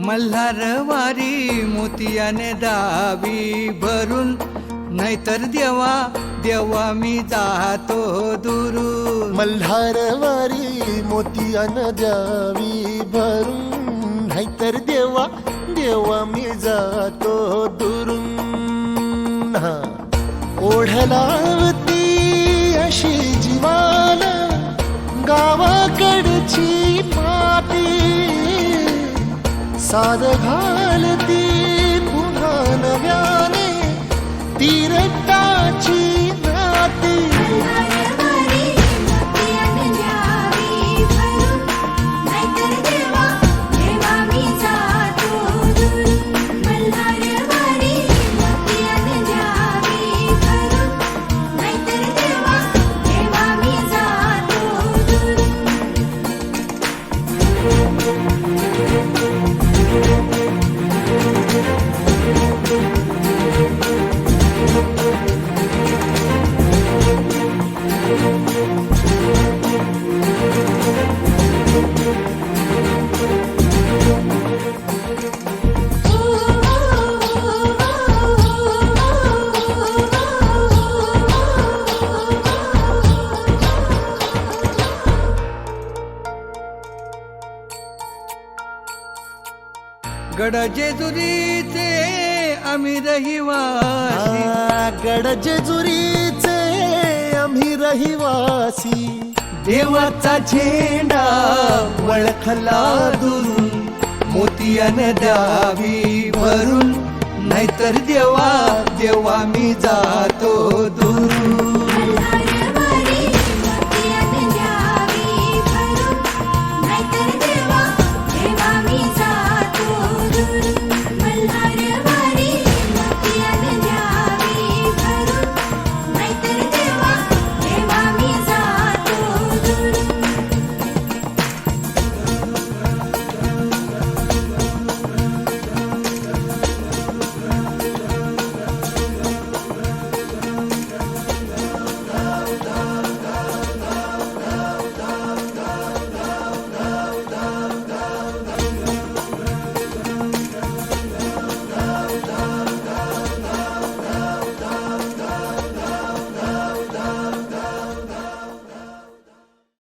मल्हारवारी मोतियाने दावी भरून, नाहीतर देवा देवा मी जातो दुरून. मल्हारवारी मोतियान द्यावी भरून, नाहीतर देवा देवा मी जातो दुरून. ओढलावती अशी जीवाला गावाकडची माती, साद घालती पुन्हा नव्याने तीरटाची नाती. गड जेजुरीचे आम्ही रहिवासी, गड जेजुरीचे आम्ही रहिवासी. देवाचा झेंडा वळखला दुरून, मोतियाने द्यावी भरून, नाहीतर देवा देवा मी जातो दुरून.